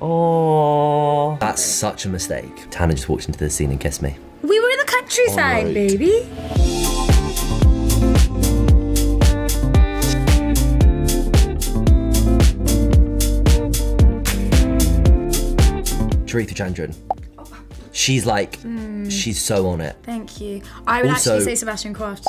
Oh, that's such a mistake. Tana just walked into the scene and kissed me. We were in the countryside, Right. baby. Charithra Chandran. She's like, she's so on it. Thank you. I would Also- actually say Sebastian Croft.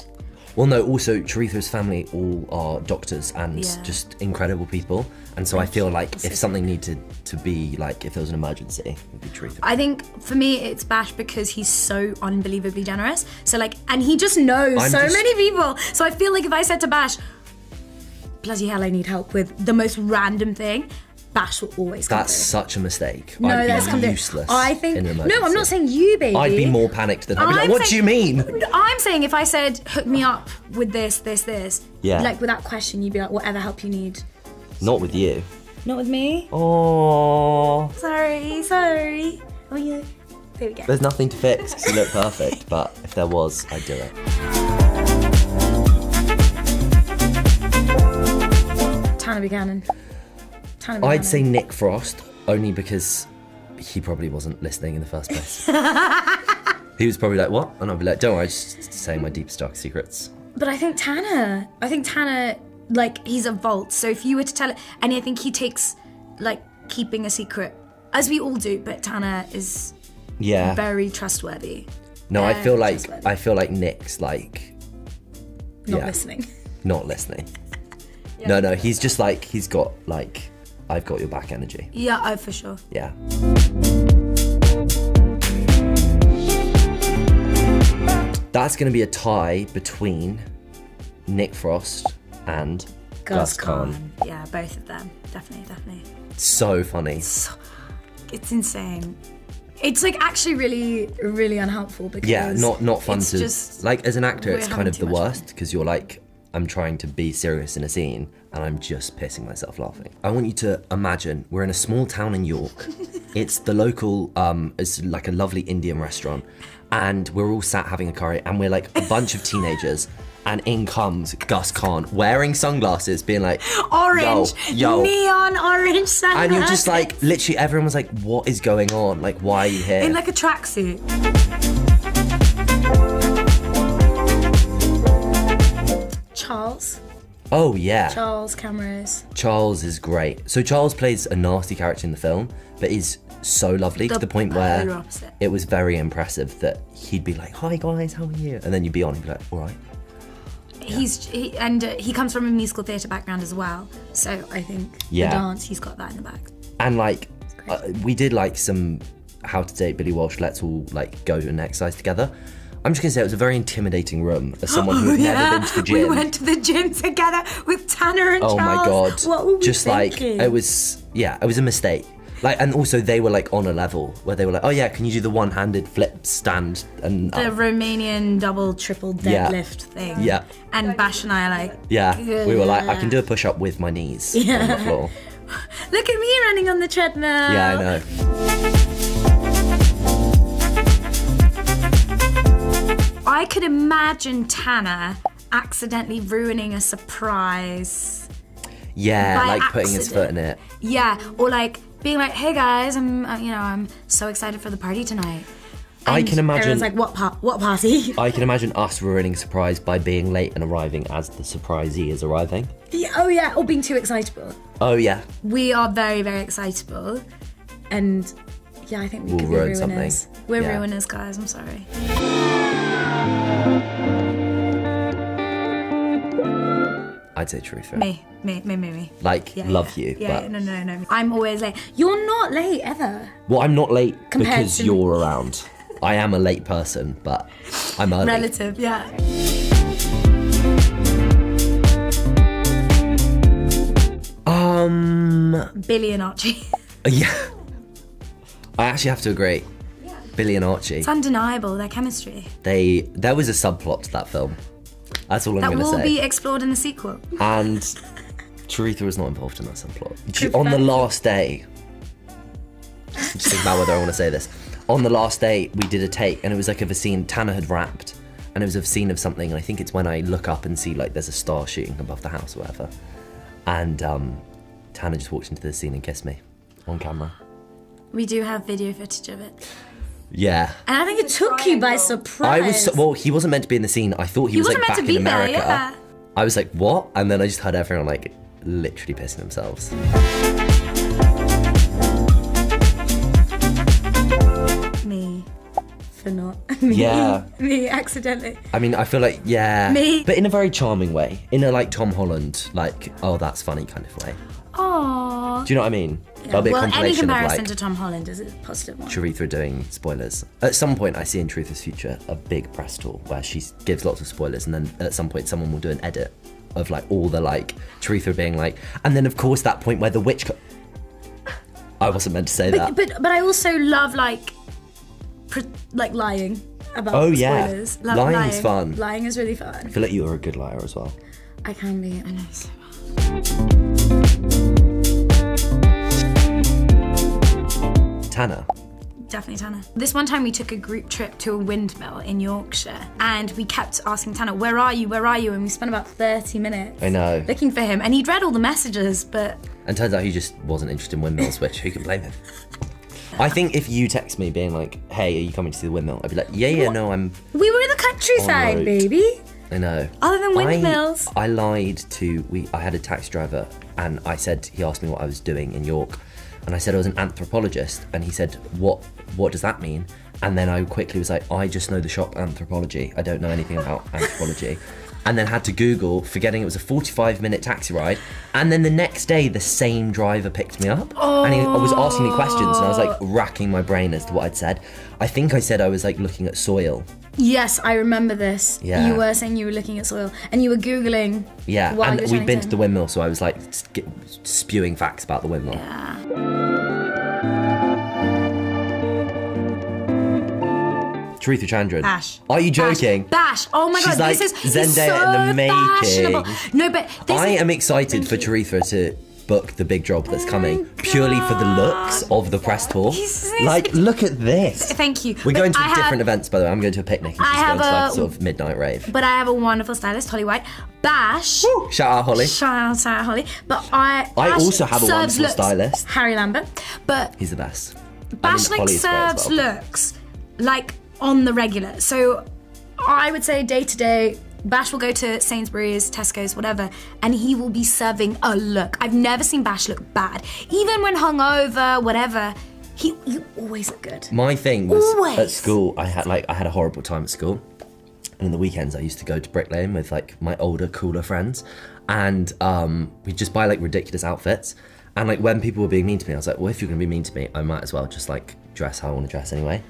Well, no, also Charithra's family all are doctors and Yeah. just incredible people. And so I feel like if something needed to be like, if there was an emergency, it would be Charithra. I think for me it's Bash because he's so unbelievably generous. So like, and he just knows many people. So I feel like if I said to Bash, bloody hell, I need help with the most random thing, Bash will always come That's through. such a mistake. No, I'd that's come be through. useless. I think, in an no, emergency. I'm not saying you, baby. I'd be more panicked than I'd be like, I'm what do you saying- mean? I'm saying if I said, hook me up with this, Yeah. like without question, you'd be like, whatever help you need. Not with you. Not with me. Oh, Sorry. Oh yeah. There we go. there's nothing to fix because you look perfect, but if there was, I'd do it. Tana Buchanan. I'd say Nick Frost, only because he probably wasn't listening in the first place. He was probably like, what? And I'd be like, don't worry, just saying my deepest, darkest secrets. But I think Tana, like, he's a vault. So if you were to tell it, and I think he takes, like, keeping a secret, as we all do, but Tana is Yeah. very trustworthy. No, I feel like trustworthy. Nick's like Not listening. not listening. No, he's just like, he's got like, I've got your back energy. Yeah, oh, for sure. Yeah. That's gonna be a tie between Nick Frost and Gus Khan. Yeah, both of them. Definitely. So funny. It's insane. It's like actually really, really unhelpful because Yeah, not fun it's to just, like as an actor. we're It's kind having of too the much worst because you're like, I'm trying to be serious in a scene and I'm just pissing myself laughing. I want you to imagine we're in a small town in York. It's the local, it's like a lovely Indian restaurant, and we're all sat having a curry, and we're like a bunch of teenagers. And in comes Gus Khan wearing sunglasses, being like, orange, yo. neon orange sunglasses. And you're just like, literally everyone was like, what is going on? Like, why are you here? in like a tracksuit. Charles. Oh yeah. Charles cameras. Charles is great. So Charles plays a nasty character in the film, but is so lovely to the point where polar opposite. it was very impressive that he'd be like, hi guys, how are you? And then you'd be on and be like, all right. He comes from a musical theatre background as well, so I think Yeah. the dance, he's got that in the back. And like, we did like some How to Date Billy Walsh, let's all like go and exercise together. I'm just gonna say it was a very intimidating room as someone who had never been to the gym. We went to the gym together with Tanner and Oh Charles. my God. What were we just thinking? like, it was a mistake. Like, and also they were like on a level where they were like, oh yeah, can you do the one-handed flip stand and the Romanian double, triple Yeah. deadlift thing. Yeah. And Bash and I are like, Yeah, we were like, I can do a push-up with my knees on the floor. look at me running on the treadmill. Yeah, I know. I could imagine Tanner accidentally ruining a surprise. Yeah, By like putting his foot in it. Yeah, or like being like, "Hey guys, I'm so excited for the party tonight." I And can imagine- everyone's like, "What party?" I can imagine us ruining a surprise by being late and arriving as the surprisee is arriving. Yeah, or being too excitable. Oh yeah, We are very, very excitable, and yeah, I think we We'll could be ruin ruiners. something. We're Yeah. ruiners, guys. I'm sorry. I'd say Charithra. Me. Like, Yeah, love yeah. you, Yeah, but... no. I'm always late. You're not late ever. Well, I'm not late Compared because to- you're around. I am a late person, but I'm early. Relative, yeah. Billy and Archie. Yeah. I actually have to agree. Billy and Archie. It's undeniable, their chemistry. There was a subplot to that film. That's all I'm That going to will say. be explored in the sequel. And Charithra was not involved in that subplot. True On the fact. last day, just think about whether I want to say this. On the last day, we did a take, and it was like of a scene Tanner had rapped, and it was a scene of something, and I think it's when I look up and see like there's a star shooting above the house or whatever. And Tanner just walked into the scene and kissed me on camera. We do have video footage of it. Yeah. And I think it took you by surprise. Well, he wasn't meant to be in the scene. I thought he was like back in America. There, yeah. I was like, what? And then I just heard everyone like literally pissing themselves. Me. For not. Me. Yeah. Me, accidentally. I mean, I feel like, yeah. Me. But in a very charming way. In a like Tom Holland, like, oh, that's funny kind of way. Aww. Do you know what I mean? Yeah. There'll be a Well, any compilation comparison of like to Tom Holland is a positive one. Charithra doing spoilers. At some point, I see in Charithra's future a big press tour where she gives lots of spoilers, and then at some point, someone will do an edit of like all the like Charithra being like, and then of course that point where the witch. I wasn't meant to say that. But I also love like lying about spoilers. Love Lying's fun. Lying is really fun. I feel like you are a good liar as well. I can be. I know so well. Tanner. Definitely Tanner. This one time we took a group trip to a windmill in Yorkshire and we kept asking Tanner, where are you? Where are you? And we spent about 30 minutes looking for him. And he'd read all the messages, but... And turns out he just wasn't interested in windmills, which who can blame him? I think if you text me being like, hey, are you coming to see the windmill? I'd be like, yeah, no, I'm... We were in the countryside, baby. I know. Other than windmills. I lied to... I had a taxi driver and I said, he asked me what I was doing in York. And I said I was an anthropologist, and he said, what does that mean? And then I quickly was like, I just know the shop Anthropology. I don't know anything about anthropology. And then had to Google, forgetting it was a 45-minute taxi ride. And then the next day, the same driver picked me up. And he was asking me questions, and I was like racking my brain as to what I'd said. I think I said I was like looking at soil. Yes, I remember this. Yeah. You were saying you were looking at soil, and you were Googling. Yeah, and we'd been to the windmill, so I was like spewing facts about the windmill. Yeah. Charithra Chandran. Bash. Are you joking? Bash. Oh my She's god, like this is Zendaya so in the making. fashionable. No, but I am excited for Charithra to book the big job that's coming purely for the looks of the press tour. Like, look at this. Thank you. We're going to different events, by the way. I'm going to a picnic and she's going to like sort of midnight rave. But I have a wonderful stylist, Holly White. Bash. Woo! Shout out Holly. Shout out Holly. But Bash also have a wonderful stylist. Harry Lambert. But he's the best. Bash serves looks like on the regular. So I would say day to day, Bash will go to Sainsbury's, Tesco's, whatever, and he will be serving a look. I've never seen Bash look bad. Even when hungover, whatever, he always look good. My thing was at school, I had a horrible time at school. And on the weekends I used to go to Brick Lane with like my older, cooler friends. And we'd just buy like ridiculous outfits. And like when people were being mean to me, I was like, well, if you're gonna be mean to me, I might as well just like dress how I want to dress anyway.